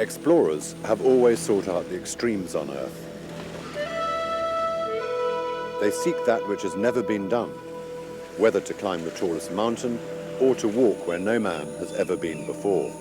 Explorers have always sought out the extremes on Earth. They seek that which has never been done, whether to climb the tallest mountain or to walk where no man has ever been before.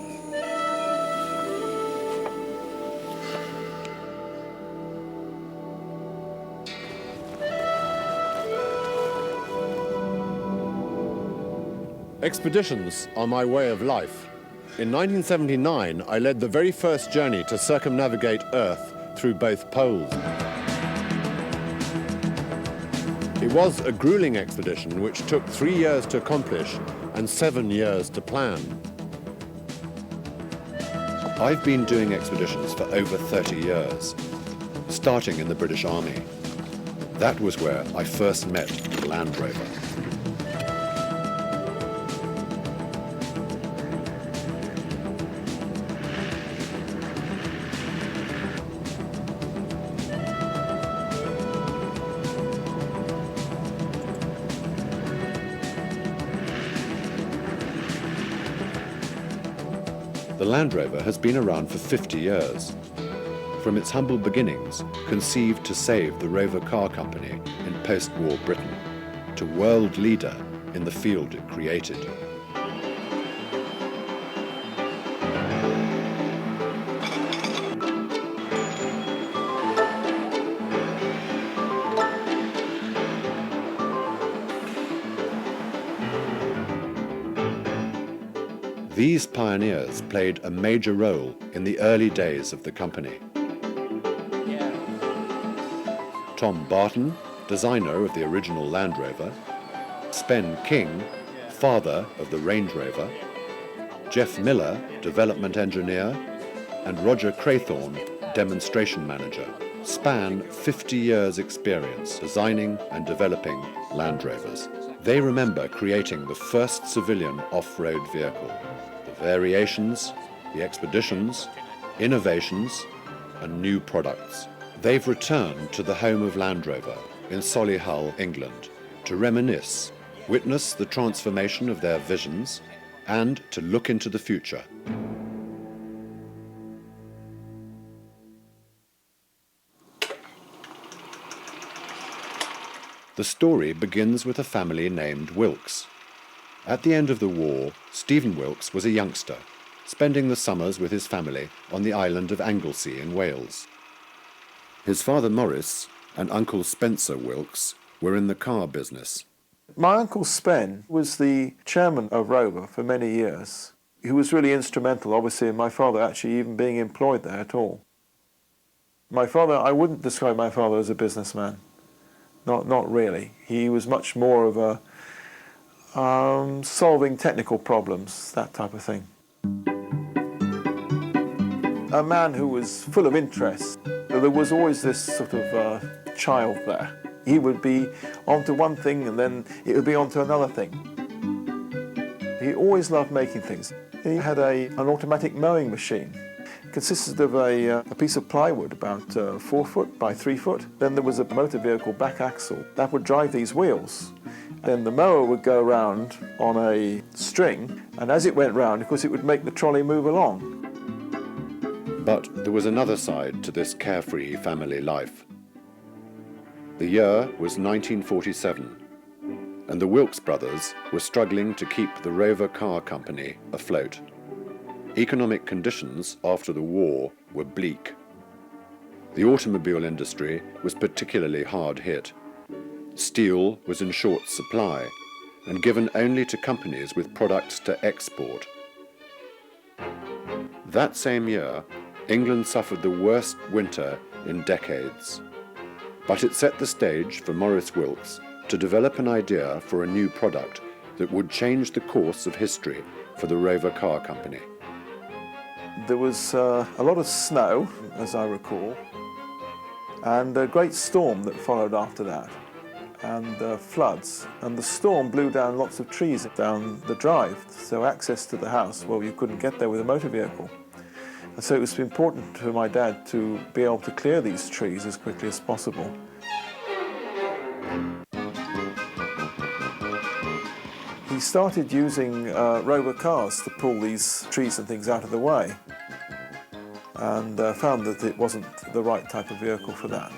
Expeditions are my way of life. In 1979, I led the very first journey to circumnavigate Earth through both poles. It was a grueling expedition which took 3 years to accomplish and 7 years to plan. I've been doing expeditions for over 30 years, starting in the British Army. That was where I first met the Land Rover. The Land Rover has been around for 50 years. From its humble beginnings, conceived to save the Rover Car Company in post-war Britain, to world leader in the field it created. These pioneers played a major role in the early days of the company. Tom Barton, designer of the original Land Rover, Spen King, father of the Range Rover, Jeff Miller, development engineer, and Roger Craythorne, demonstration manager, span 50 years' experience designing and developing Land Rovers. They remember creating the first civilian off-road vehicle, the variations, the expeditions, innovations, and new products. They've returned to the home of Land Rover in Solihull, England, to reminisce, witness the transformation of their visions, and to look into the future. The story begins with a family named Wilkes. At the end of the war, Stephen Wilkes was a youngster, spending the summers with his family on the island of Anglesey in Wales. His father Maurice and uncle Spencer Wilkes were in the car business. My uncle Spen was the chairman of Rover for many years. He was really instrumental, obviously, in my father actually even being employed there at all. My father, I wouldn't describe my father as a businessman. Not really. He was much more of a solving technical problems, that type of thing. A man who was full of interest. There was always this sort of child there. He would be onto one thing and then it would be onto another thing. He always loved making things. He had an automatic mowing machine. Consisted of a piece of plywood about 4 foot by 3 foot. Then there was a motor vehicle back axle that would drive these wheels. Then the mower would go around on a string, and as it went round, of course, it would make the trolley move along. But there was another side to this carefree family life. The year was 1947, and the Wilkes brothers were struggling to keep the Rover Car Company afloat. Economic conditions after the war were bleak. The automobile industry was particularly hard hit. Steel was in short supply and given only to companies with products to export. That same year, England suffered the worst winter in decades. But it set the stage for Maurice Wilkes to develop an idea for a new product that would change the course of history for the Rover Car Company. There was a lot of snow, as I recall, and a great storm that followed after that, and floods. And the storm blew down lots of trees down the drive, so access to the house, well, you couldn't get there with a motor vehicle. And so it was important for my dad to be able to clear these trees as quickly as possible. He started using Rover cars to pull these trees and things out of the way. and found that it wasn't the right type of vehicle for that.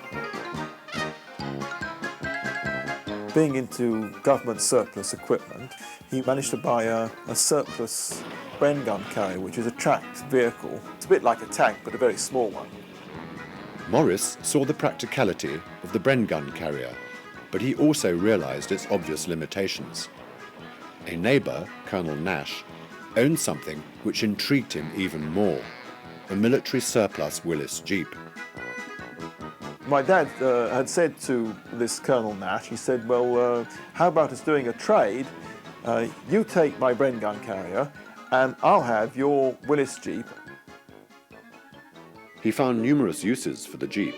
Being into government surplus equipment, he managed to buy a surplus Bren gun carrier, which is a tracked vehicle. It's a bit like a tank, but a very small one. Morris saw the practicality of the Bren gun carrier, but he also realised its obvious limitations. A neighbour, Colonel Nash, owned something which intrigued him even more, a military surplus Willis Jeep. My dad had said to this Colonel Nash, he said, well, how about us doing a trade? You take my Bren gun carrier and I'll have your Willis Jeep. He found numerous uses for the Jeep.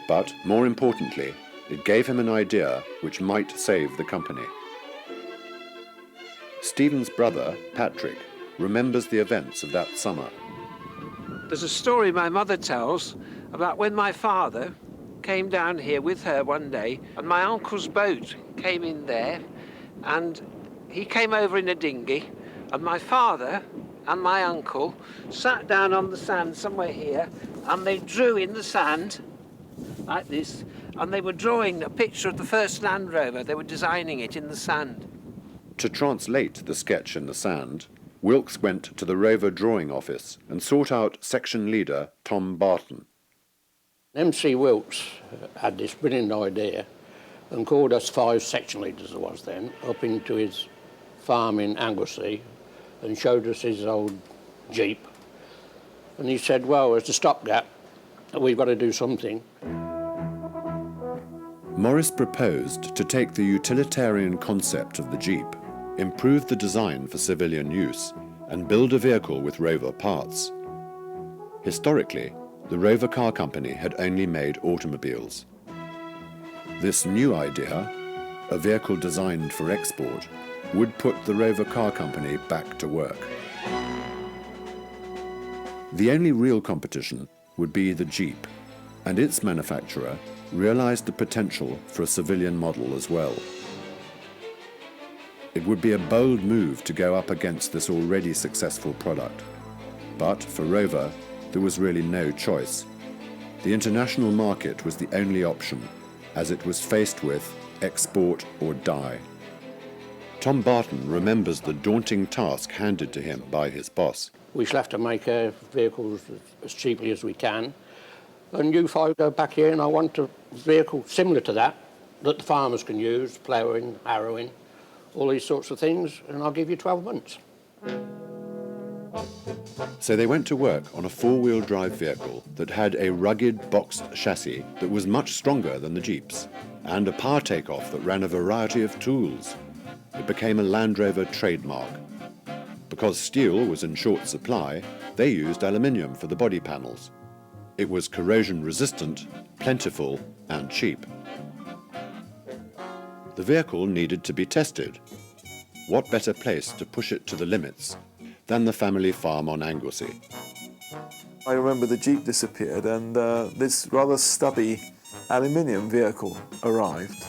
But, more importantly, it gave him an idea which might save the company. Stephen's brother, Patrick, remembers the events of that summer. There's a story my mother tells about when my father came down here with her one day, and my uncle's boat came in there, and he came over in a dinghy, and my father and my uncle sat down on the sand somewhere here, and they drew in the sand like this, and they were drawing a picture of the first Land Rover. They were designing it in the sand. To translate the sketch in the sand, Wilkes went to the Rover drawing office and sought out section leader Tom Barton. MC Wilkes had this brilliant idea and called us 5 section leaders, there was then, up into his farm in Anglesey and showed us his old Jeep. And he said, well, as a stopgap, we've got to do something. Morris proposed to take the utilitarian concept of the Jeep, improve the design for civilian use, and build a vehicle with Rover parts. Historically, the Rover Car Company had only made automobiles. This new idea, a vehicle designed for export, would put the Rover Car Company back to work. The only real competition would be the Jeep, and its manufacturer realized the potential for a civilian model as well. It would be a bold move to go up against this already successful product. But for Rover, there was really no choice. The international market was the only option, as it was faced with export or die. Tom Barton remembers the daunting task handed to him by his boss. We shall have to make vehicles as cheaply as we can. And you 5 go back here and I want a vehicle similar to that the farmers can use, ploughing, harrowing, all these sorts of things, and I'll give you 12 months. So they went to work on a 4-wheel drive vehicle that had a rugged boxed chassis that was much stronger than the Jeeps, and a power takeoff that ran a variety of tools. It became a Land Rover trademark. Because steel was in short supply, they used aluminium for the body panels. It was corrosion resistant, plentiful, and cheap. The vehicle needed to be tested. What better place to push it to the limits than the family farm on Anglesey? I remember the Jeep disappeared and this rather stubby aluminium vehicle arrived.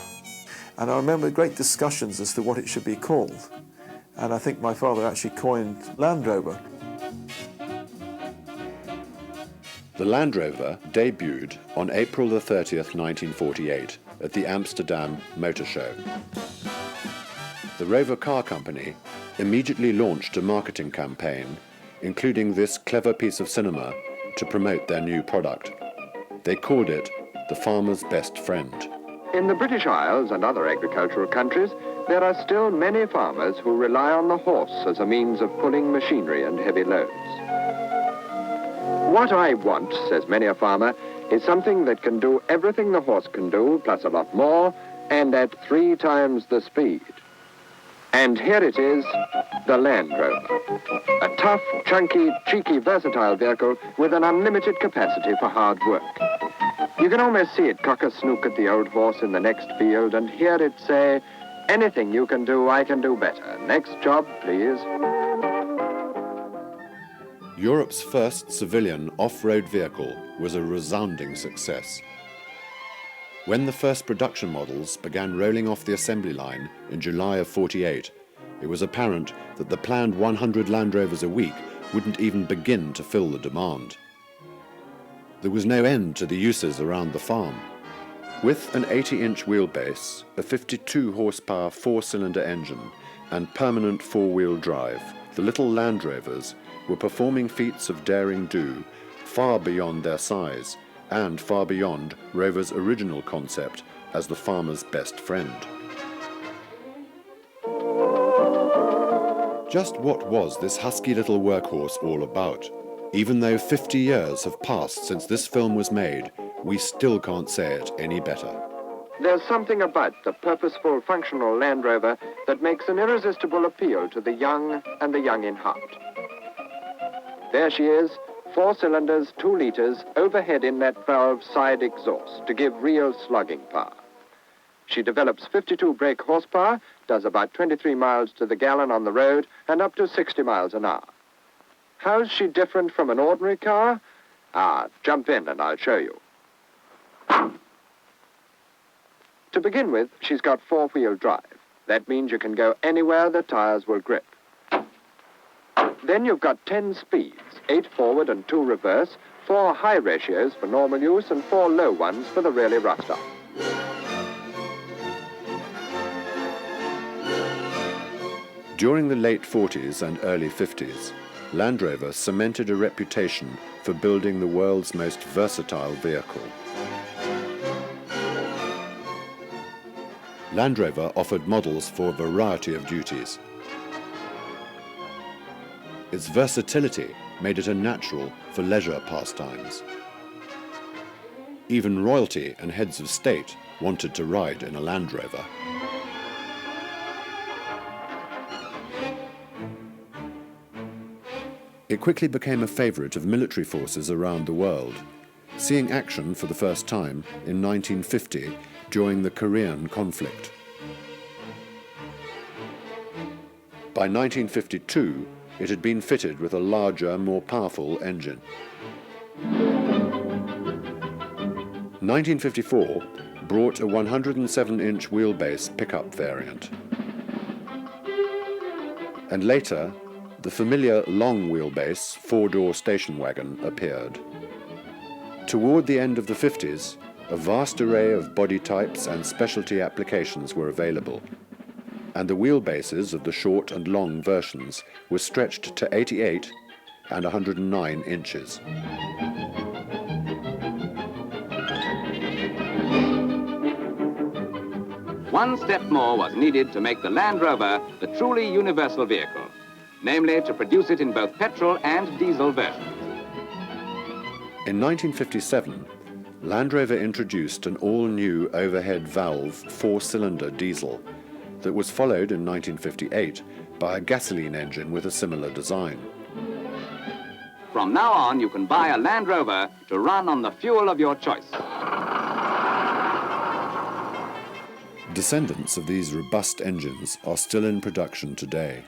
And I remember great discussions as to what it should be called. And I think my father actually coined Land Rover. The Land Rover debuted on April the 30th, 1948 at the Amsterdam Motor Show. The Rover Car Company immediately launched a marketing campaign, including this clever piece of cinema, to promote their new product. They called it the farmer's best friend. In the British Isles and other agricultural countries, there are still many farmers who rely on the horse as a means of pulling machinery and heavy loads. What I want, says many a farmer, is something that can do everything the horse can do, plus a lot more, and at 3 times the speed. And here it is, the Land Rover. A tough, chunky, cheeky, versatile vehicle with an unlimited capacity for hard work. You can almost see it cock a snook at the old horse in the next field and hear it say, anything you can do, I can do better. Next job, please. Europe's first civilian off-road vehicle was a resounding success. When the first production models began rolling off the assembly line in July of '48, it was apparent that the planned 100 Land Rovers a week wouldn't even begin to fill the demand. There was no end to the uses around the farm. With an 80-inch wheelbase, a 52-horsepower four-cylinder engine, and permanent four-wheel drive, the little Land Rovers were performing feats of daring do far beyond their size and far beyond Rover's original concept as the farmer's best friend. Just what was this husky little workhorse all about? Even though 50 years have passed since this film was made, we still can't say it any better. There's something about the purposeful, functional Land Rover that makes an irresistible appeal to the young and the young in heart. There she is, 4 cylinders, 2 litres, overhead inlet valve side exhaust to give real slugging power. She develops 52 brake horsepower, does about 23 miles to the gallon on the road, and up to 60 miles an hour. How's she different from an ordinary car? Jump in and I'll show you. To begin with, she's got 4-wheel drive. That means you can go anywhere the tires will grip. Then you've got 10 speeds, 8 forward and 2 reverse, 4 high ratios for normal use and 4 low ones for the really rough stuff. During the late 40s and early 50s, Land Rover cemented a reputation for building the world's most versatile vehicle. Land Rover offered models for a variety of duties. Its versatility made it a natural for leisure pastimes. Even royalty and heads of state wanted to ride in a Land Rover. It quickly became a favourite of military forces around the world, seeing action for the first time in 1950 during the Korean conflict. By 1952, it had been fitted with a larger, more powerful engine. 1954 brought a 107-inch wheelbase pickup variant. And later, the familiar long wheelbase four-door station wagon appeared. Toward the end of the 50s, a vast array of body types and specialty applications were available, and the wheelbases of the short and long versions were stretched to 88 and 109 inches. One step more was needed to make the Land Rover the truly universal vehicle, namely to produce it in both petrol and diesel versions. In 1957, Land Rover introduced an all-new overhead valve four-cylinder diesel that was followed in 1958 by a gasoline engine with a similar design. From now on, you can buy a Land Rover to run on the fuel of your choice. Descendants of these robust engines are still in production today.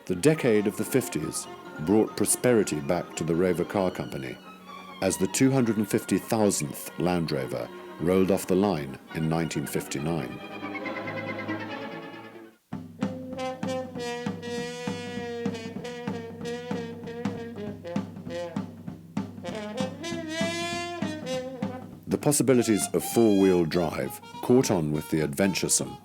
The decade of the 50s brought prosperity back to the Rover Car Company as the 250,000th Land Rover rolled off the line in 1959. The possibilities of four-wheel drive caught on with the adventuresome.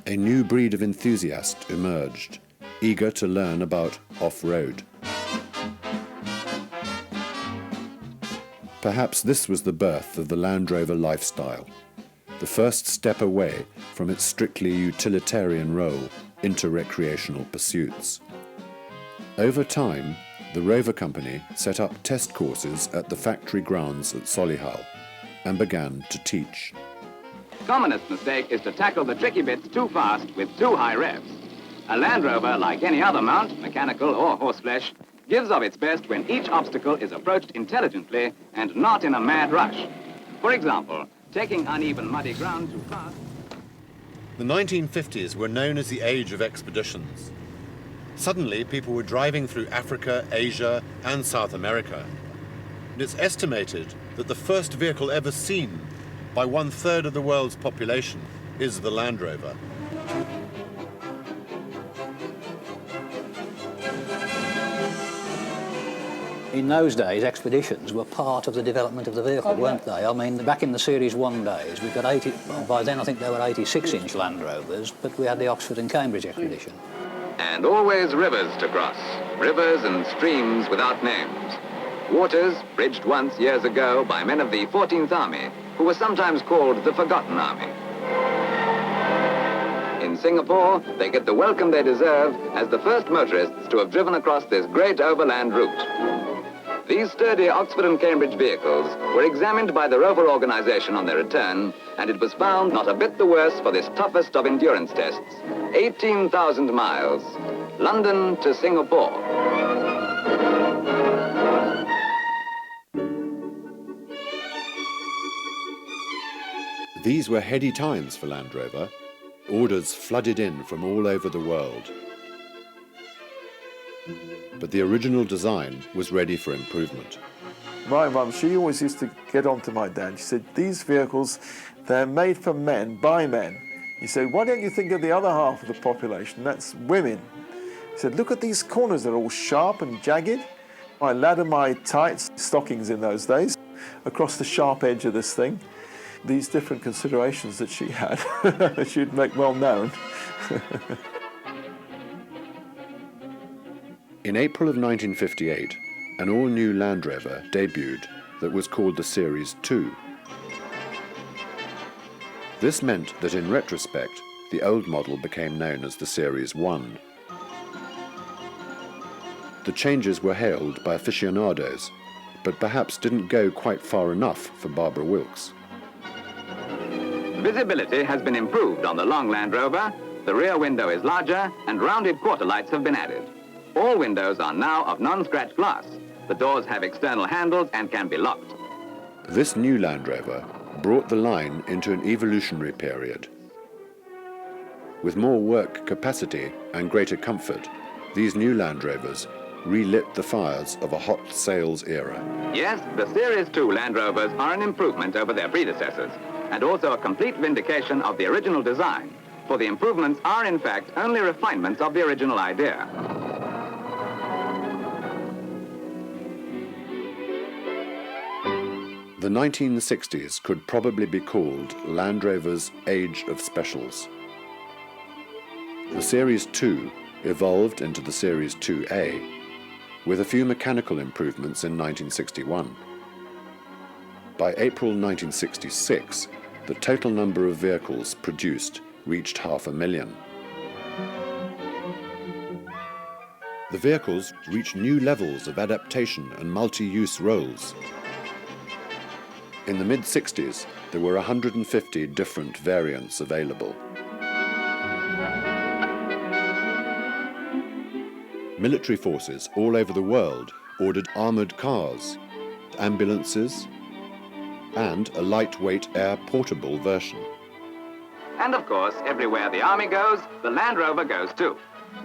A new breed of enthusiast emerged, eager to learn about off-road. Perhaps this was the birth of the Land Rover lifestyle, the first step away from its strictly utilitarian role into recreational pursuits. Over time, the Rover Company set up test courses at the factory grounds at Solihull and began to teach. Commonest mistake is to tackle the tricky bits too fast with too high revs. A Land Rover, like any other mount, mechanical or horseflesh, gives of its best when each obstacle is approached intelligently and not in a mad rush. For example, taking uneven muddy ground too fast. The 1950s were known as the age of expeditions. Suddenly, people were driving through Africa, Asia, and South America. And it's estimated that the first vehicle ever seen by 1/3 of the world's population is the Land Rover. In those days, expeditions were part of the development of the vehicle, weren't they? I mean, back in the Series 1 days, we've got 80, by then I think there were 86-inch Land Rovers, but we had the Oxford and Cambridge expedition. And always rivers to cross, rivers and streams without names. Waters bridged once years ago by men of the 14th Army, who were sometimes called the Forgotten Army. In Singapore, they get the welcome they deserve as the first motorists to have driven across this great overland route. These sturdy Oxford and Cambridge vehicles were examined by the Rover organization on their return, and it was found not a bit the worse for this toughest of endurance tests. 18,000 miles, London to Singapore. These were heady times for Land Rover. Orders flooded in from all over the world. But the original design was ready for improvement. My mum, she always used to get on to my dad. She said, these vehicles, they're made for men, by men. He said, why don't you think of the other half of the population? That's women. He said, look at these corners, they're all sharp and jagged. I ladder my tights, stockings in those days, across the sharp edge of this thing. These different considerations that she had, she'd make well known. In April of 1958, an all-new Land Rover debuted that was called the Series 2. This meant that in retrospect, the old model became known as the Series 1. The changes were hailed by aficionados, but perhaps didn't go quite far enough for Barbara Wilkes. Visibility has been improved on the long Land Rover. The rear window is larger and rounded quarter lights have been added. All windows are now of non-scratch glass. The doors have external handles and can be locked. This new Land Rover brought the line into an evolutionary period. With more work capacity and greater comfort, these new Land Rovers relit the fires of a hot sales era. Yes, the Series 2 Land Rovers are an improvement over their predecessors, and also a complete vindication of the original design, for the improvements are in fact only refinements of the original idea. The 1960s could probably be called Land Rover's Age of Specials. The Series 2 evolved into the Series 2A, with a few mechanical improvements in 1961. By April 1966, the total number of vehicles produced reached 500,000. The vehicles reached new levels of adaptation and multi-use roles. In the mid-60s, there were 150 different variants available. Military forces all over the world ordered armoured cars, ambulances, and a lightweight air-portable version. And of course, everywhere the Army goes, the Land Rover goes too.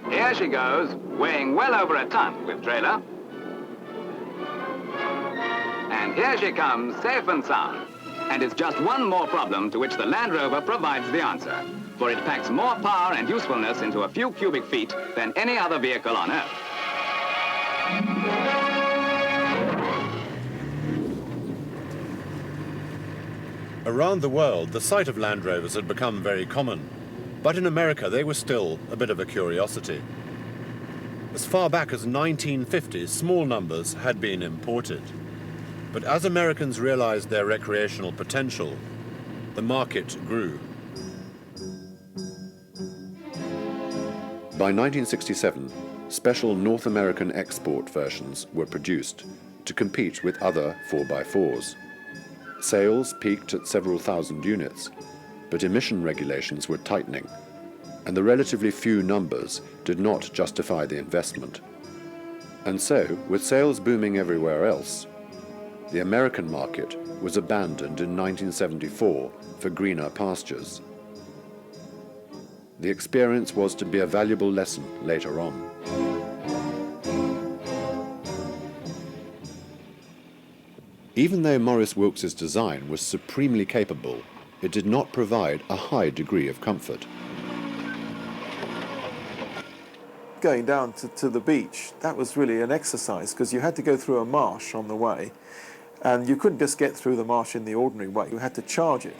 Here she goes, weighing well over a ton with trailer. And here she comes, safe and sound. And it's just one more problem to which the Land Rover provides the answer, for it packs more power and usefulness into a few cubic feet than any other vehicle on Earth. Around the world, the sight of Land Rovers had become very common, but in America they were still a bit of a curiosity. As far back as 1950, small numbers had been imported. But as Americans realized their recreational potential, the market grew. By 1967, special North American export versions were produced to compete with other 4x4s. Sales peaked at several thousand units, but emission regulations were tightening, and the relatively few numbers did not justify the investment. And so, with sales booming everywhere else, the American market was abandoned in 1974 for greener pastures. The experience was to be a valuable lesson later on. Even though Maurice Wilkes's design was supremely capable, it did not provide a high degree of comfort. Going down to the beach, that was really an exercise because you had to go through a marsh on the way, and you couldn't just get through the marsh in the ordinary way. You had to charge it.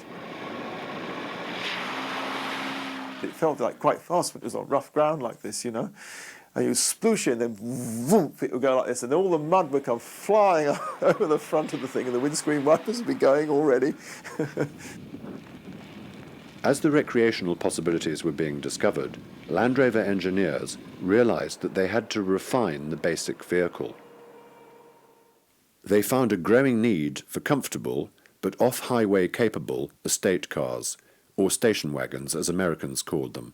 It felt like quite fast when it was on rough ground like this, you know. And you sploosh it, and then whoop, it would go like this, and all the mud would come flying over the front of the thing, and the windscreen wipers would be going already. As the recreational possibilities were being discovered, Land Rover engineers realized that they had to refine the basic vehicle. They found a growing need for comfortable but off-highway capable estate cars, or station wagons as Americans called them.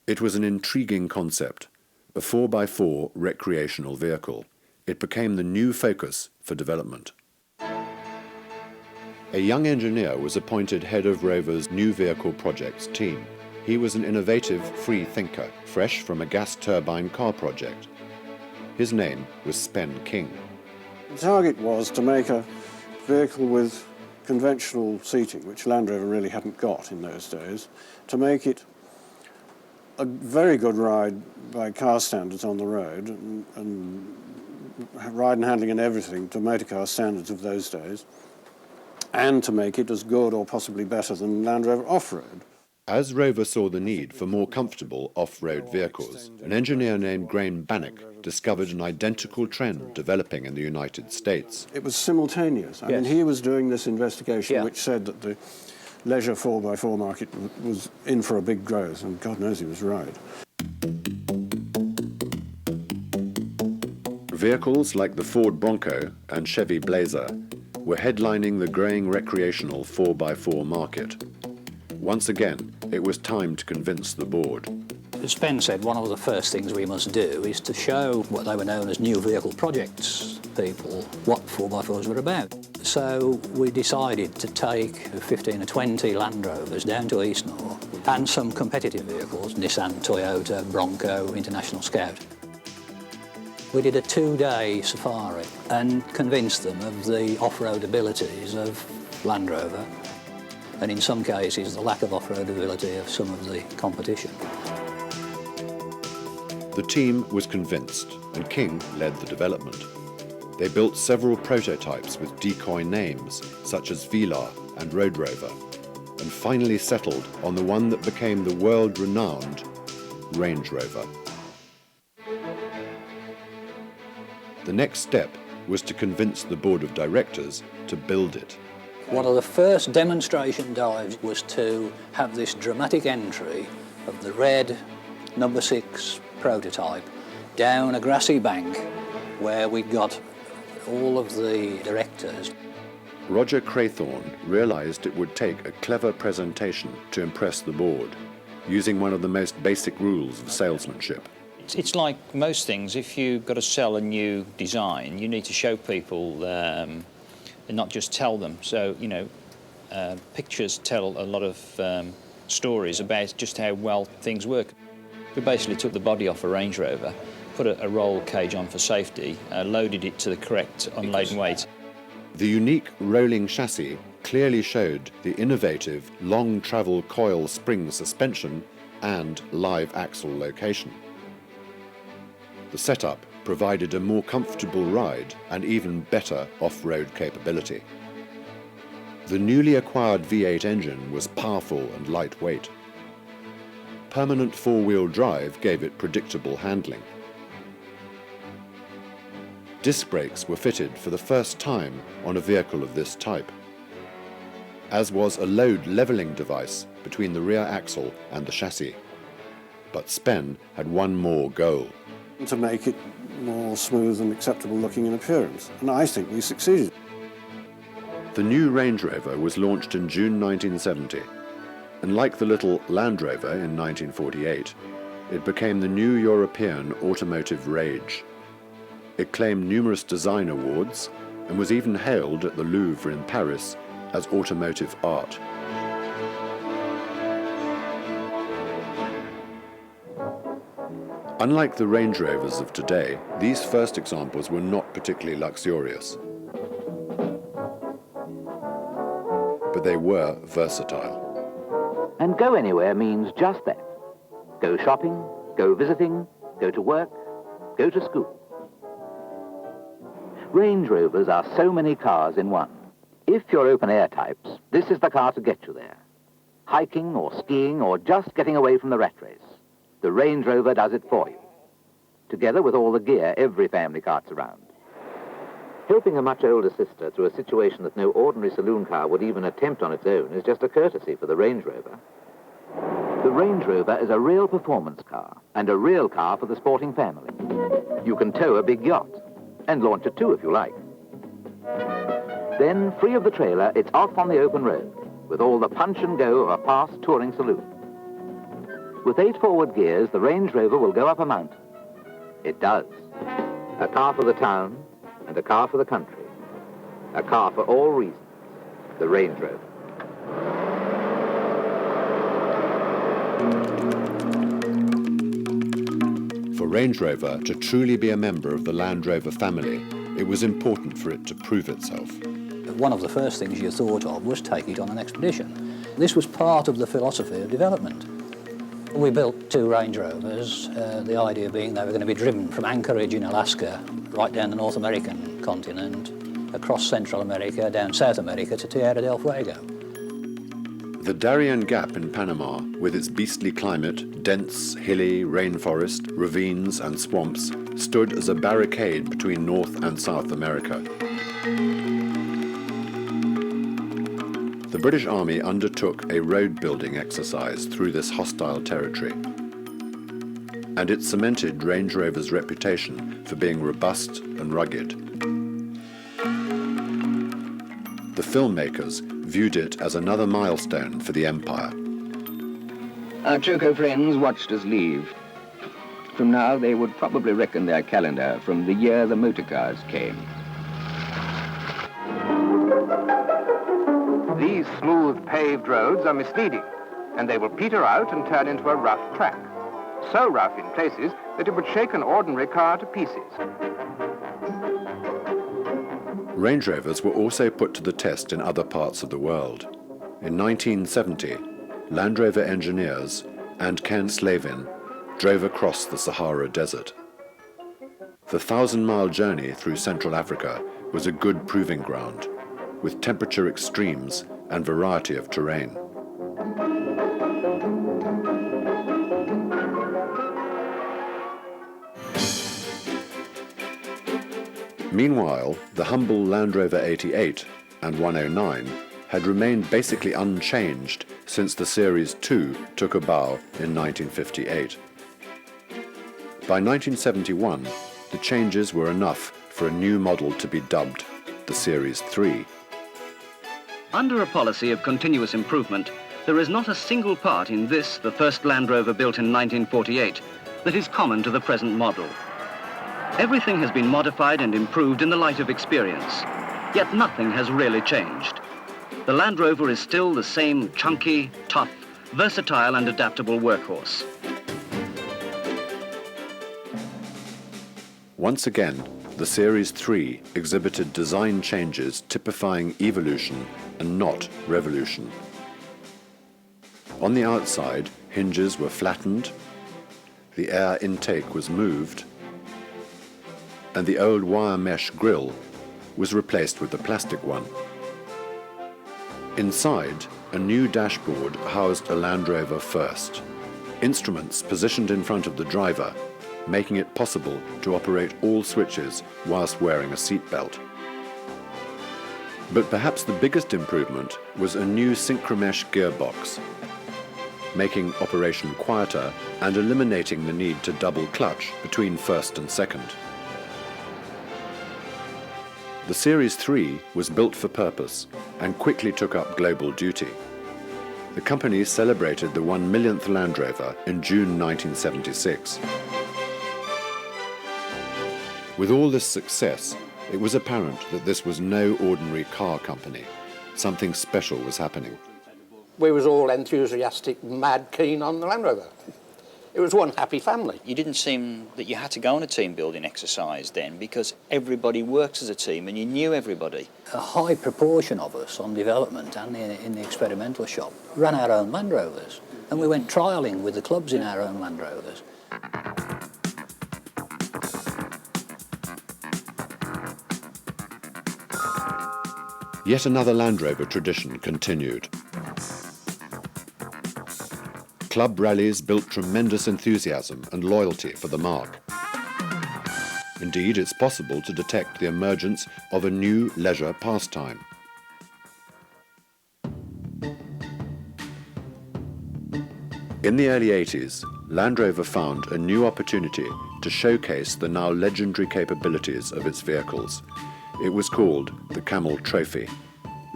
It was an intriguing concept, a 4x4 recreational vehicle. It became the new focus for development. A young engineer was appointed head of Rover's new vehicle projects team. He was an innovative free thinker, fresh from a gas turbine car project. His name was Spen King. The target was to make a vehicle with conventional seating, which Land Rover really hadn't got in those days, to make it a very good ride by car standards on the road, and ride and handling and everything to motor car standards of those days, and to make it as good or possibly better than Land Rover off-road. As Rover saw the need for more comfortable off-road vehicles, an engineer named Graham Bannock discovered an identical trend developing in the United States. It was simultaneous. I mean, he was doing this investigation which said that the leisure 4x4 market was in for a big growth, and God knows he was right. Vehicles like the Ford Bronco and Chevy Blazer were headlining the growing recreational 4x4 market. Once again, it was time to convince the board. As Spen said, one of the first things we must do is to show what they were known as new vehicle projects people what 4x4s were about. So we decided to take 15 or 20 Land Rovers down to Eastnor and some competitive vehicles, Nissan, Toyota, Bronco, International Scout. We did a 2-day safari and convinced them of the off-road abilities of Land Rover, and in some cases the lack of off-road ability of some of the competition. The team was convinced, and King led the development. They built several prototypes with decoy names, such as Velar and Road Rover, and finally settled on the one that became the world-renowned Range Rover. The next step was to convince the board of directors to build it. One of the first demonstration dives was to have this dramatic entry of the red number 6 prototype down a grassy bank where we'd got all of the directors. Roger Craythorne realized it would take a clever presentation to impress the board, using one of the most basic rules of salesmanship. It's like most things. If you've got to sell a new design, you need to show people and not just tell them. So, you know, pictures tell a lot of stories about just how well things work. We basically took the body off a Range Rover, put a roll cage on for safety, loaded it to the correct unladen weight. The unique rolling chassis clearly showed the innovative long travel coil spring suspension and live axle location. The setup provided a more comfortable ride and even better off-road capability. The newly acquired V8 engine was powerful and lightweight. Permanent four-wheel drive gave it predictable handling. Disc brakes were fitted for the first time on a vehicle of this type, as was a load levelling device between the rear axle and the chassis. But Spen had one more goal: to make it more smooth and acceptable looking in appearance, and I think we succeeded. The new Range Rover was launched in June 1970, and like the little Land Rover in 1948, it became the new European automotive rage. It claimed numerous design awards and was even hailed at the Louvre in Paris as automotive art. Unlike the Range Rovers of today, these first examples were not particularly luxurious. but they were versatile. And go anywhere means just that. Go shopping, go visiting, go to work, go to school. Range Rovers are so many cars in one. If you're open-air types, this is the car to get you there. Hiking or skiing or just getting away from the rat race. The Range Rover does it for you. Together with all the gear every family carts around. Helping a much older sister through a situation that no ordinary saloon car would even attempt on its own is just a courtesy for the Range Rover. The Range Rover is a real performance car and a real car for the sporting family. You can tow a big yacht and launch it too if you like. Then, free of the trailer, it's off on the open road with all the punch and go of a past touring saloon. With 8 forward gears, the Range Rover will go up a mountain. It does. A car for the town and a car for the country. A car for all reasons. The Range Rover. For Range Rover to truly be a member of the Land Rover family, it was important for it to prove itself. One of the first things you thought of was take it on an expedition. This was part of the philosophy of development. We built 2 Range Rovers, the idea being they were going to be driven from Anchorage in Alaska right down the North American continent, across Central America, down South America to Tierra del Fuego. The Darien Gap in Panama, with its beastly climate, dense, hilly rainforest, ravines and swamps, stood as a barricade between North and South America. The British Army undertook a road-building exercise through this hostile territory, and it cemented Range Rover's reputation for being robust and rugged. The filmmakers viewed it as another milestone for the empire. Our Choco friends watched us leave. From now, they would probably reckon their calendar from the year the motor cars came. These smooth paved roads are misleading, and they will peter out and turn into a rough track. So rough in places that it would shake an ordinary car to pieces. Range Rovers were also put to the test in other parts of the world. In 1970, Land Rover engineers and Ken Slavin drove across the Sahara Desert. The 1,000-mile journey through Central Africa was a good proving ground, with temperature extremes and variety of terrain. Meanwhile, the humble Land Rover 88 and 109 had remained basically unchanged since the Series 2 took a bow in 1958. By 1971, the changes were enough for a new model to be dubbed the Series 3. Under a policy of continuous improvement, there is not a single part in this, the first Land Rover built in 1948, that is common to the present model. Everything has been modified and improved in the light of experience, yet nothing has really changed. The Land Rover is still the same chunky, tough, versatile and adaptable workhorse. Once again, the Series 3 exhibited design changes typifying evolution and not revolution. On the outside, hinges were flattened, the air intake was moved, and the old wire mesh grille was replaced with the plastic one. Inside, a new dashboard housed a Land Rover First. Instruments positioned in front of the driver, making it possible to operate all switches whilst wearing a seatbelt. But perhaps the biggest improvement was a new synchromesh gearbox, making operation quieter and eliminating the need to double clutch between first and second. The Series 3 was built for purpose and quickly took up global duty. The company celebrated the 1 millionth Land Rover in June 1976. With all this success, it was apparent that this was no ordinary car company. Something special was happening. We was all enthusiastic, mad keen on the Land Rover. It was one happy family. You didn't seem that you had to go on a team building exercise then, because everybody works as a team and you knew everybody. A high proportion of us on development and in the experimental shop ran our own Land Rovers, and we went trialling with the clubs in our own Land Rovers. Yet another Land Rover tradition continued. Club rallies built tremendous enthusiasm and loyalty for the marque. Indeed, it's possible to detect the emergence of a new leisure pastime. In the early 80s, Land Rover found a new opportunity to showcase the now legendary capabilities of its vehicles. It was called the Camel Trophy.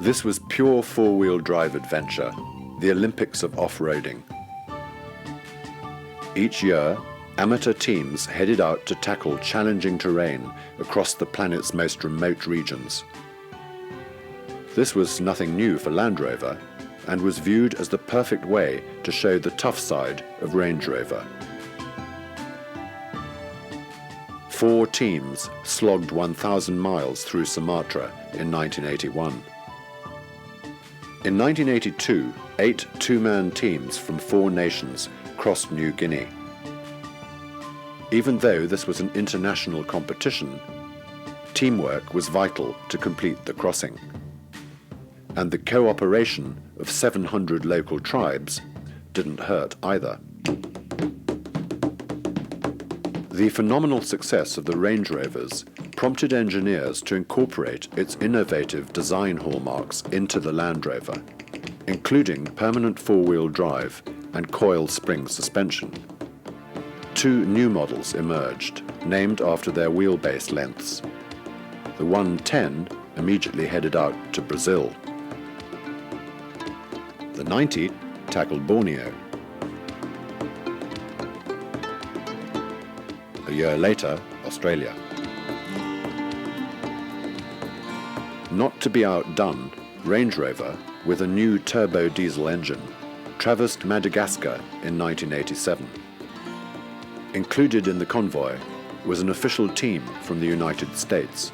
This was pure four-wheel drive adventure, the Olympics of off-roading. Each year, amateur teams headed out to tackle challenging terrain across the planet's most remote regions. This was nothing new for Land Rover and was viewed as the perfect way to show the tough side of Range Rover. 4 teams slogged 1,000 miles through Sumatra in 1981. In 1982, 8 two-man teams from 4 nations crossed New Guinea. Even though this was an international competition, teamwork was vital to complete the crossing. And the cooperation of 700 local tribes didn't hurt either. The phenomenal success of the Range Rovers prompted engineers to incorporate its innovative design hallmarks into the Land Rover, including permanent four-wheel drive and coil spring suspension. 2 new models emerged, named after their wheelbase lengths. The 110 immediately headed out to Brazil. The 90 tackled Borneo. A year later, Australia. Not to be outdone, Range Rover, with a new turbo diesel engine, traversed Madagascar in 1987. Included in the convoy was an official team from the United States.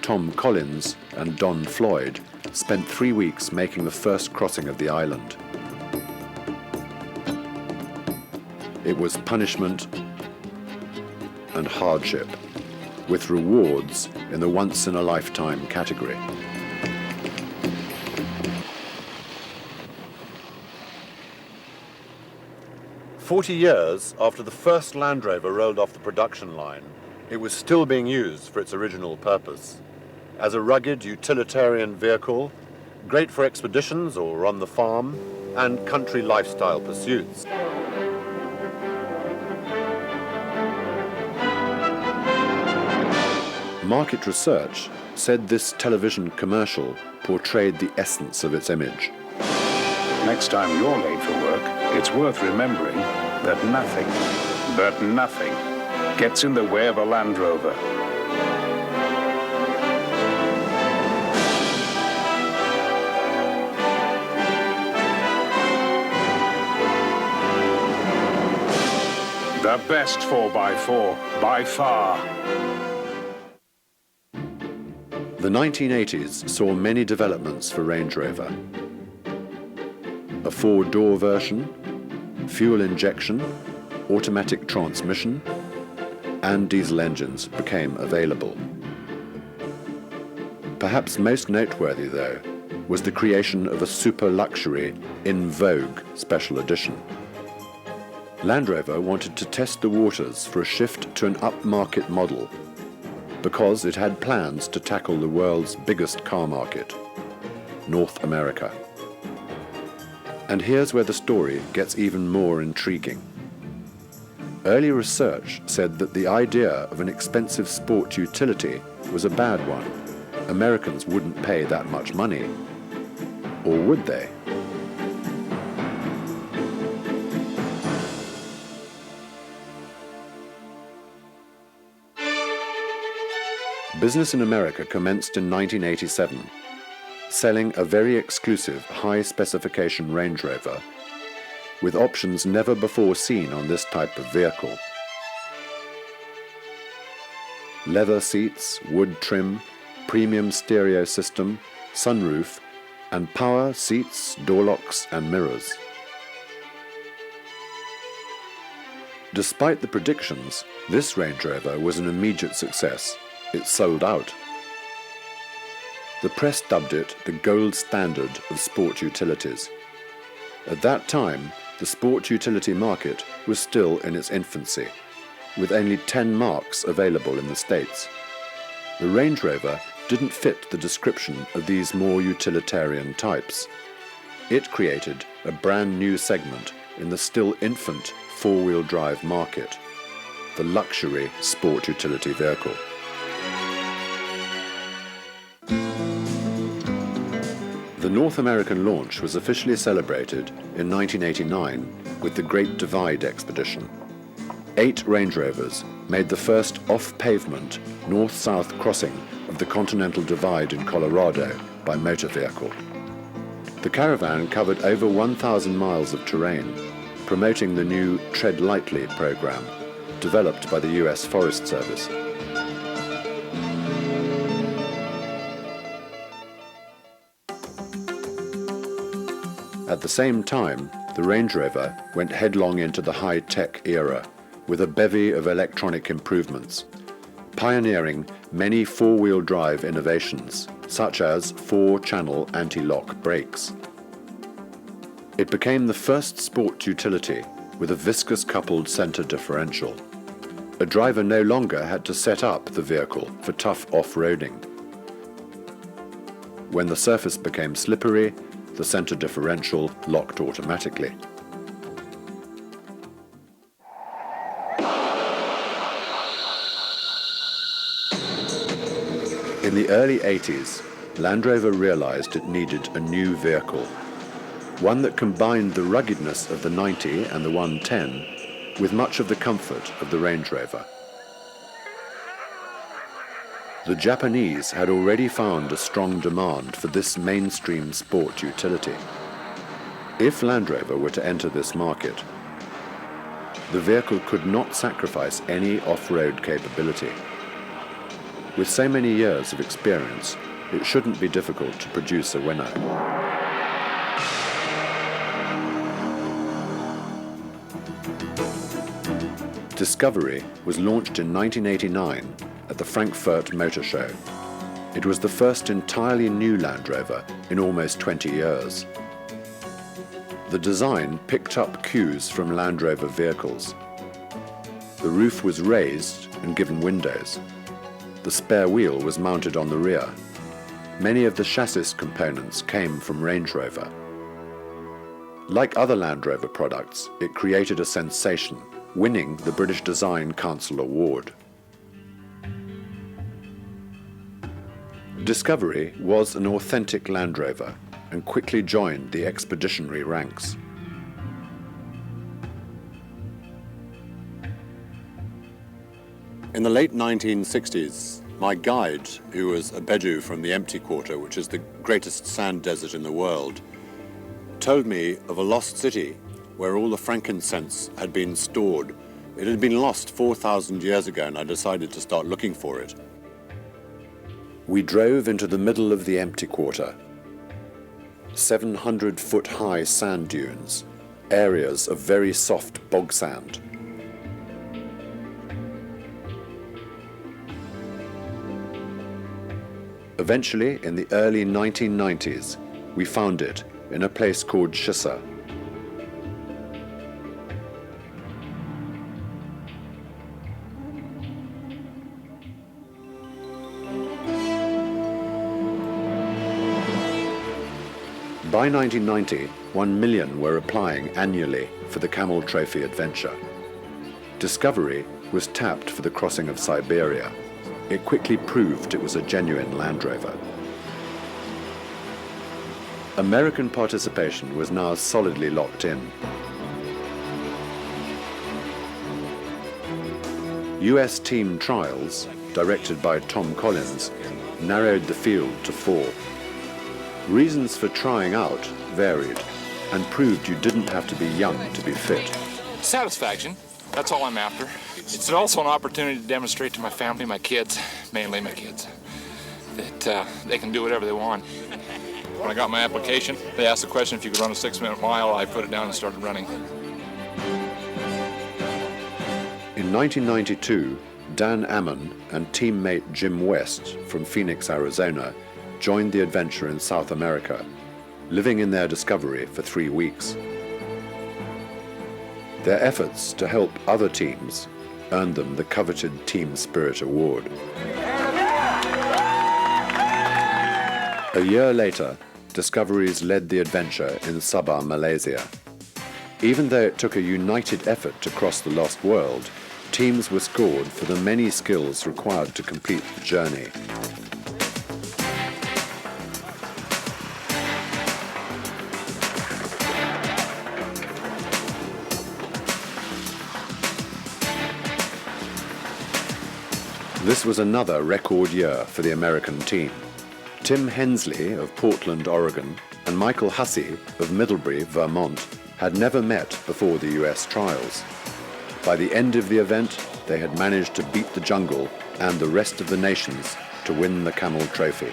Tom Collins and Don Floyd spent 3 weeks making the first crossing of the island. It was punishment and hardship, with rewards in the once-in-a-lifetime category. "40 years after the first Land Rover rolled off the production line, it was still being used for its original purpose. As a rugged utilitarian vehicle, great for expeditions or on the farm, and country lifestyle pursuits. Market research said this television commercial portrayed the essence of its image. Next time you're late for work, it's worth remembering that nothing gets in the way of a Land Rover. The best 4x4, by far. The 1980s saw many developments for Range Rover. A 4-door version, fuel injection, automatic transmission, and diesel engines became available. Perhaps most noteworthy, though, was the creation of a super luxury In Vogue special edition. Land Rover wanted to test the waters for a shift to an upmarket model because it had plans to tackle the world's biggest car market, North America. And here's where the story gets even more intriguing. Early research said that the idea of an expensive sport utility was a bad one. Americans wouldn't pay that much money. Or would they? Business in America commenced in 1987, selling a very exclusive high-specification Range Rover, with options never before seen on this type of vehicle. Leather seats, wood trim, premium stereo system, sunroof, and power seats, door locks and mirrors. Despite the predictions, this Range Rover was an immediate success. It sold out. The press dubbed it the gold standard of sport utilities. At that time, the sport utility market was still in its infancy, with only 10 marques available in the States. The Range Rover didn't fit the description of these more utilitarian types. It created a brand new segment in the still infant four-wheel drive market, the luxury sport utility vehicle. The North American launch was officially celebrated in 1989 with the Great Divide Expedition. 8 Range Rovers made the first off-pavement north-south crossing of the Continental Divide in Colorado by motor vehicle. The caravan covered over 1,000 miles of terrain, promoting the new Tread Lightly program, developed by the US Forest Service. At the same time, the Range Rover went headlong into the high-tech era with a bevy of electronic improvements, pioneering many four-wheel drive innovations, such as 4-channel anti-lock brakes. It became the first sport utility with a viscous-coupled center differential. A driver no longer had to set up the vehicle for tough off-roading. When the surface became slippery, the center differential locked automatically. In the early 80s, Land Rover realized it needed a new vehicle, one that combined the ruggedness of the 90 and the 110 with much of the comfort of the Range Rover. The Japanese had already found a strong demand for this mainstream sport utility. If Land Rover were to enter this market, the vehicle could not sacrifice any off-road capability. With so many years of experience, it shouldn't be difficult to produce a winner. Discovery was launched in 1989 at the Frankfurt Motor Show. It was the first entirely new Land Rover in almost 20 years. The design picked up cues from Land Rover vehicles. The roof was raised and given windows. The spare wheel was mounted on the rear. Many of the chassis components came from Range Rover. Like other Land Rover products, it created a sensation, winning the British Design Council Award. Discovery was an authentic Land Rover and quickly joined the expeditionary ranks. In the late 1960s, my guide, who was a Bedou from the Empty Quarter, which is the greatest sand desert in the world, told me of a lost city where all the frankincense had been stored. It had been lost 4,000 years ago, and I decided to start looking for it. We drove into the middle of the Empty Quarter. 700-foot-high sand dunes, areas of very soft bog sand. Eventually, in the early 1990s, we found it in a place called Shissa. By 1990, 1 million were applying annually for the Camel Trophy adventure. Discovery was tapped for the crossing of Siberia. It quickly proved it was a genuine Land Rover. American participation was now solidly locked in. US team trials, directed by Tom Collins, narrowed the field to 4. Reasons for trying out varied. and proved you didn't have to be young to be fit. Satisfaction, that's all I'm after. It's also an opportunity to demonstrate to my family, my kids, mainly my kids, that they can do whatever they want. When I got my application, they asked the question if you could run a 6-minute mile. I put it down and started running. In 1992, Dan Ammon and teammate Jim West from Phoenix, Arizona, joined the adventure in South America, living in their Discovery for 3 weeks. Their efforts to help other teams earned them the coveted Team Spirit Award. A year later, Discoveries led the adventure in Sabah, Malaysia. Even though it took a united effort to cross the lost world, teams were scored for the many skills required to complete the journey. This was another record year for the American team. Tim Hensley of Portland, Oregon, and Michael Hussey of Middlebury, Vermont, had never met before the US trials. By the end of the event, they had managed to beat the jungle and the rest of the nations to win the Camel Trophy.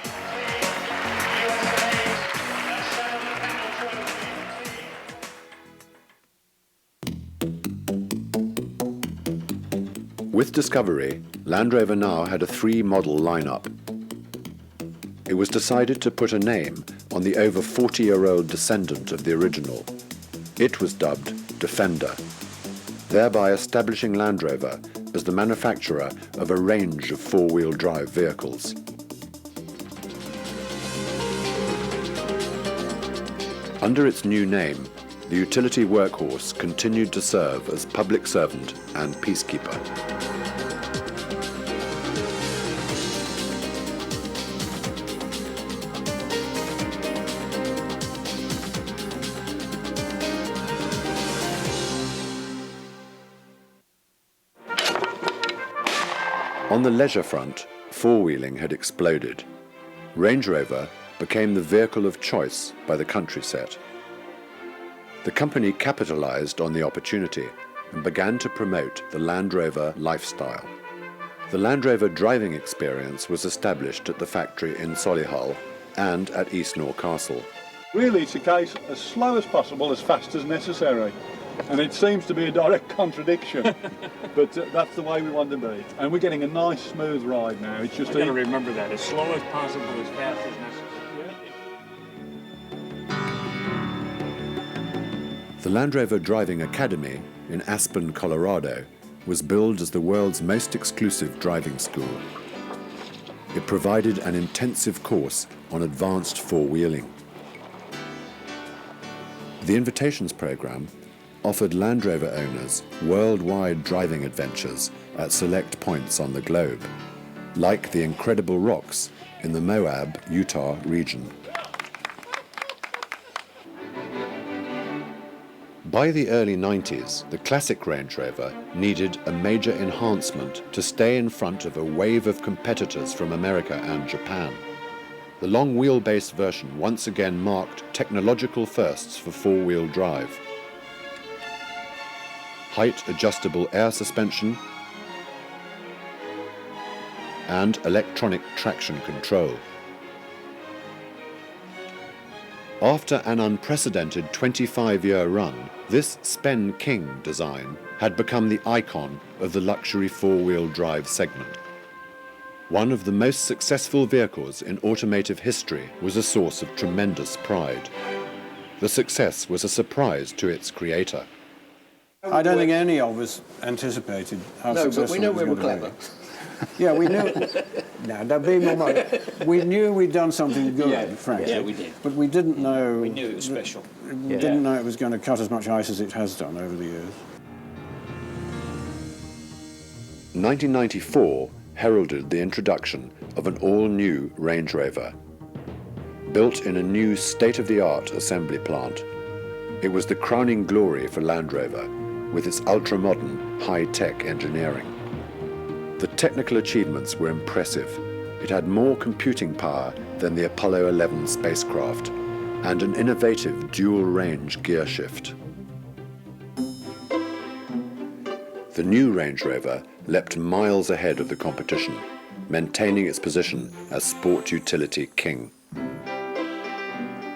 With Discovery, Land Rover now had a 3-model lineup. It was decided to put a name on the over 40-year-old descendant of the original. It was dubbed Defender, thereby establishing Land Rover as the manufacturer of a range of 4-wheel drive vehicles. Under its new name, the utility workhorse continued to serve as public servant and peacekeeper. On the leisure front, four-wheeling had exploded. Range Rover became the vehicle of choice by the country set. The company capitalized on the opportunity and began to promote the Land Rover lifestyle. The Land Rover driving experience was established at the factory in Solihull and at Eastnor Castle. Really, it's a case as slow as possible, as fast as necessary. And it seems to be a direct contradiction, but that's the way we want to be. And we're getting a nice, smooth ride now. It's just... We've got to remember that, as slow as possible, as fast as necessary. The Land Rover Driving Academy in Aspen, Colorado, was billed as the world's most exclusive driving school. It provided an intensive course on advanced four-wheeling. The Invitations program offered Land Rover owners worldwide driving adventures at select points on the globe, like the incredible rocks in the Moab, Utah region. By the early 90s, the classic Range Rover needed a major enhancement to stay in front of a wave of competitors from America and Japan. The long wheelbase version once again marked technological firsts for four-wheel drive. Height adjustable air suspension and electronic traction control. After an unprecedented 25-year run, this Spen King design had become the icon of the luxury four-wheel drive segment. One of the most successful vehicles in automotive history was a source of tremendous pride. The success was a surprise to its creator. I don't think any of us anticipated how successful but we know we were clever. Yeah, we knew. No, don't be more modest. We knew we'd done something good, frankly. Yeah, we did. But we didn't know. We knew it was special. We didn't know it was going to cut as much ice as it has done over the years. 1994 heralded the introduction of an all-new Range Rover. Built in a new state-of-the-art assembly plant, it was the crowning glory for Land Rover, with its ultra-modern, high-tech engineering. The technical achievements were impressive. It had more computing power than the Apollo 11 spacecraft and an innovative dual-range gear shift. The new Range Rover leapt miles ahead of the competition, maintaining its position as sport utility king.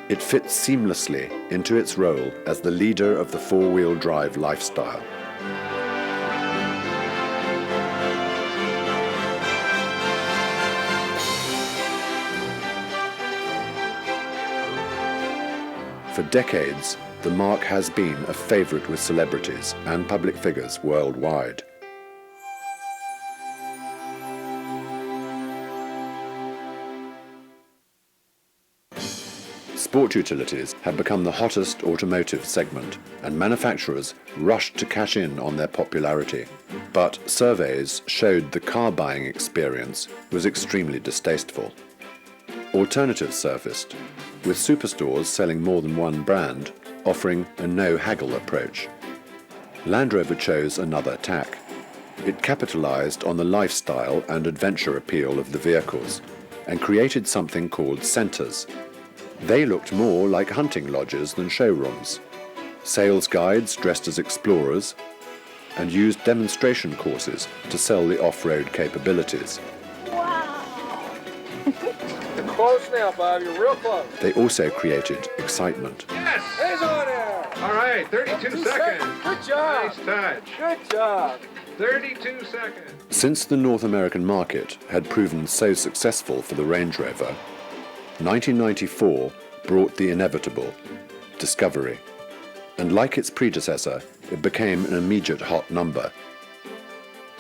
It fits seamlessly into its role as the leader of the four-wheel drive lifestyle. For decades, the marque has been a favourite with celebrities and public figures worldwide. Sport utilities had become the hottest automotive segment, and manufacturers rushed to cash in on their popularity. But surveys showed the car buying experience was extremely distasteful. Alternatives surfaced, with superstores selling more than one brand, offering a no-haggle approach. Land Rover chose another tack. It capitalized on the lifestyle and adventure appeal of the vehicles and created something called centers. They looked more like hunting lodges than showrooms. Sales guides dressed as explorers and used demonstration courses to sell the off-road capabilities. You're close now, Bob. You're real close. They also created excitement. Yes! Hands on there! All right, 32 seconds. Good job. Nice touch. Good job. 32 seconds. Since the North American market had proven so successful for the Range Rover, 1994 brought the inevitable, Discovery. And like its predecessor, it became an immediate hot number.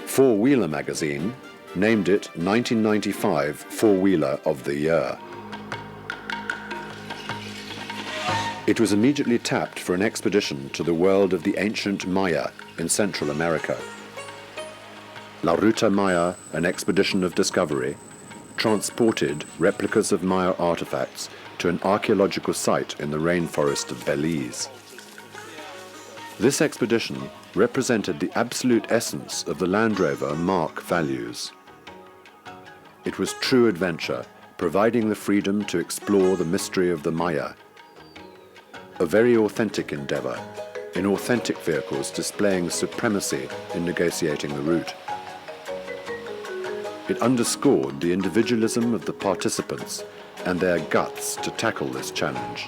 Four Wheeler magazine named it 1995 Four-Wheeler of the Year. It was immediately tapped for an expedition to the world of the ancient Maya in Central America. La Ruta Maya, an expedition of discovery, transported replicas of Maya artifacts to an archaeological site in the rainforest of Belize. This expedition represented the absolute essence of the Land Rover marque values. It was true adventure, providing the freedom to explore the mystery of the Maya. A very authentic endeavour, in authentic vehicles displaying supremacy in negotiating the route. It underscored the individualism of the participants and their guts to tackle this challenge.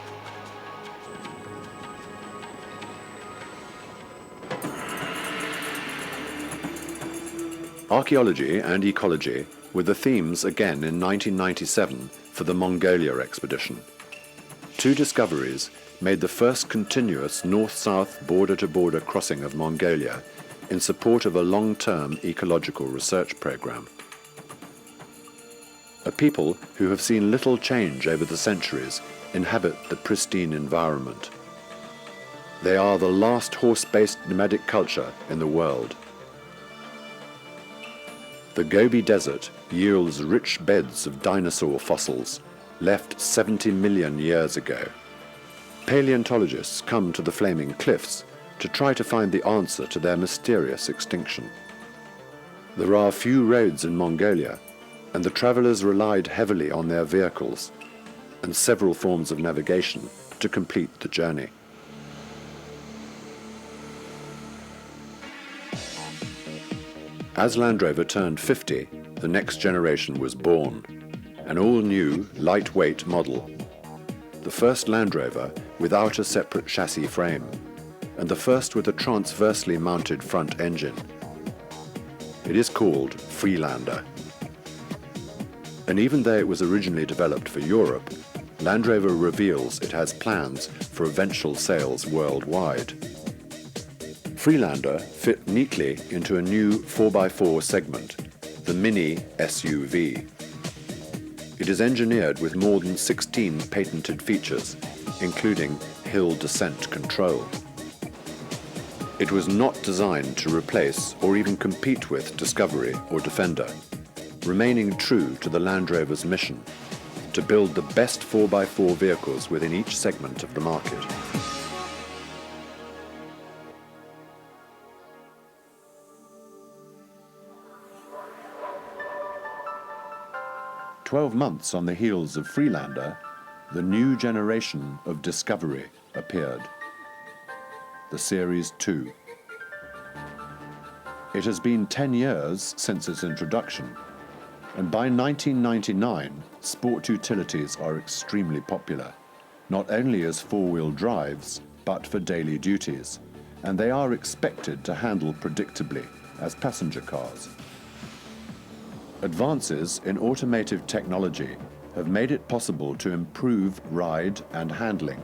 Archaeology and ecology were the themes again in 1997 for the Mongolia expedition. Two discoveries made the first continuous north-south border-to-border crossing of Mongolia in support of a long-term ecological research program. A people who have seen little change over the centuries inhabit the pristine environment. They are the last horse-based nomadic culture in the world. The Gobi Desert yields rich beds of dinosaur fossils left 70 million years ago. Paleontologists come to the Flaming Cliffs to try to find the answer to their mysterious extinction. There are few roads in Mongolia, and the travellers relied heavily on their vehicles and several forms of navigation to complete the journey. As Land Rover turned 50, the next generation was born, an all-new, lightweight model. The first Land Rover without a separate chassis frame, and the first with a transversely mounted front engine. It is called Freelander. And even though it was originally developed for Europe, Land Rover reveals it has plans for eventual sales worldwide. Freelander fit neatly into a new 4x4 segment, the Mini SUV. It is engineered with more than 16 patented features, including hill descent control. It was not designed to replace or even compete with Discovery or Defender, remaining true to the Land Rover's mission to build the best 4x4 vehicles within each segment of the market. "12 months on the heels of Freelander, the new generation of discovery appeared, the Series 2. It has been 10 years since its introduction, and by 1999, sport utilities are extremely popular, not only as four-wheel drives, but for daily duties, and they are expected to handle predictably as passenger cars. Advances in automotive technology have made it possible to improve ride and handling.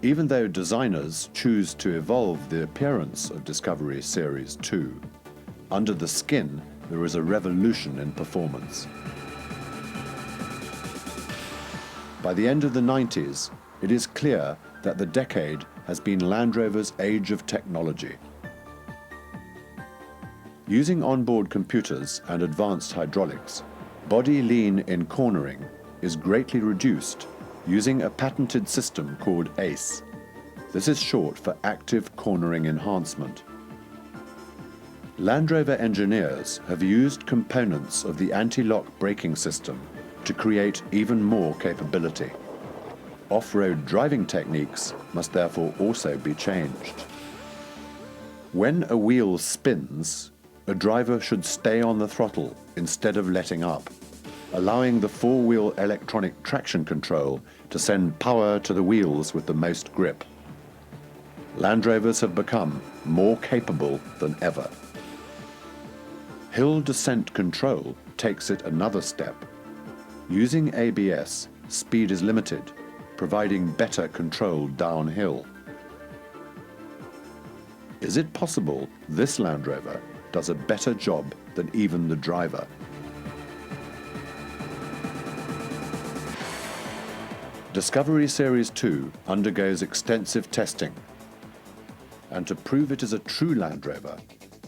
Even though designers choose to evolve the appearance of Discovery Series 2, under the skin there is a revolution in performance. By the end of the 90s, it is clear that the decade has been Land Rover's age of technology. Using onboard computers and advanced hydraulics, body lean in cornering is greatly reduced using a patented system called ACE. This is short for Active Cornering Enhancement. Land Rover engineers have used components of the anti-lock braking system to create even more capability. Off-road driving techniques must therefore also be changed. When a wheel spins, a driver should stay on the throttle instead of letting up, allowing the four-wheel electronic traction control to send power to the wheels with the most grip. Land Rovers have become more capable than ever. Hill descent control takes it another step. Using ABS, speed is limited, providing better control downhill. Is it possible this Land Rover does a better job than even the driver? Discovery Series 2 undergoes extensive testing, and to prove it is a true Land Rover,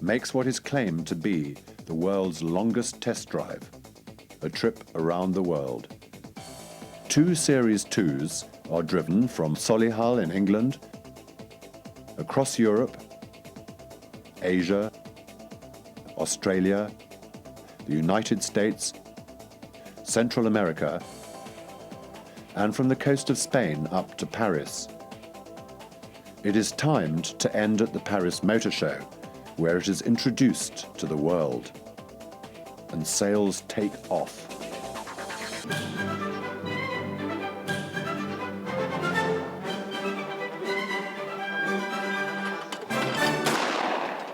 makes what is claimed to be the world's longest test drive, a trip around the world. 2 Series 2s are driven from Solihull in England, across Europe, Asia, Australia, the United States, Central America, and from the coast of Spain up to Paris. It is timed to end at the Paris Motor Show, where it is introduced to the world, and sales take off.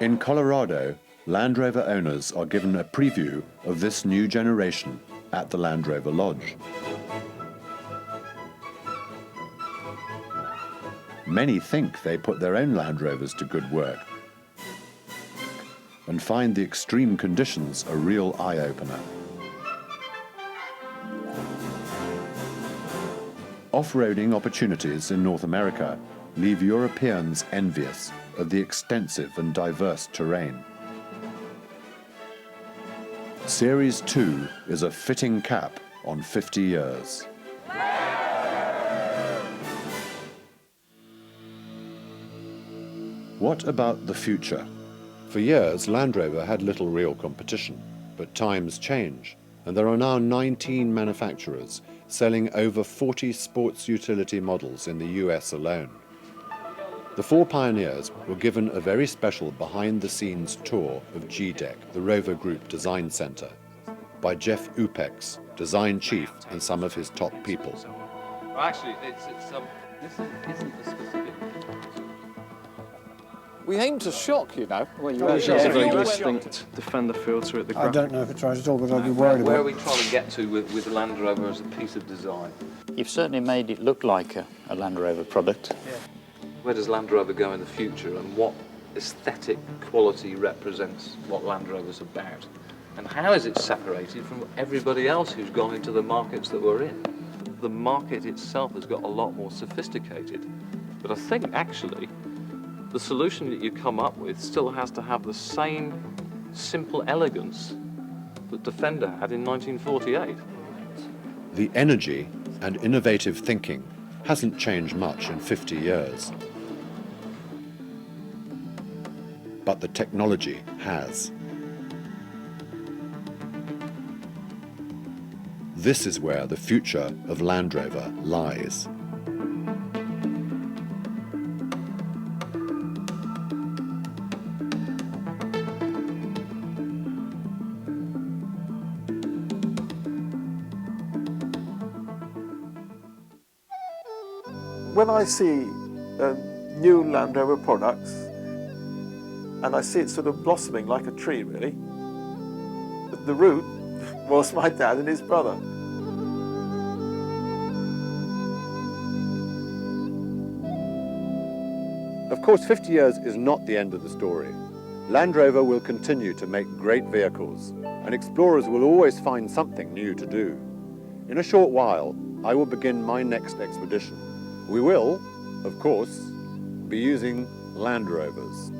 In Colorado, Land Rover owners are given a preview of this new generation at the Land Rover Lodge. Many think they put their own Land Rovers to good work and find the extreme conditions a real eye-opener. Off-roading opportunities in North America leave Europeans envious of the extensive and diverse terrain. Series 2 is a fitting cap on 50 years. What about the future? For years, Land Rover had little real competition, but times change, and there are now 19 manufacturers selling over 40 sports utility models in the US alone. The 4 pioneers were given a very special behind-the-scenes tour of GDEC, the Rover Group Design Center, by Jeff Upex, design chief, and some of his top people. Well, actually, this isn't the specific. We aim to shock, you know. Well, you That's actually a very distinct defender filter at the I don't know if it's right at all, but I'd be worried Where about are we trying to get to with Land Rover as a piece of design? You've certainly made it look like a Land Rover product. Yeah. Where does Land Rover go in the future, and what aesthetic quality represents what Land Rover's about? And how is it separated from everybody else who's gone into the markets that we're in? The market itself has got a lot more sophisticated, but I think actually the solution that you come up with still has to have the same simple elegance that Defender had in 1948. The energy and innovative thinking hasn't changed much in 50 years. But the technology has. This is where the future of Land Rover lies. When I see new Land Rover products, and I see it sort of blossoming like a tree, really, the root was my dad and his brother. Of course, 50 years is not the end of the story. Land Rover will continue to make great vehicles, and explorers will always find something new to do. In a short while, I will begin my next expedition. We will, of course, be using Land Rovers.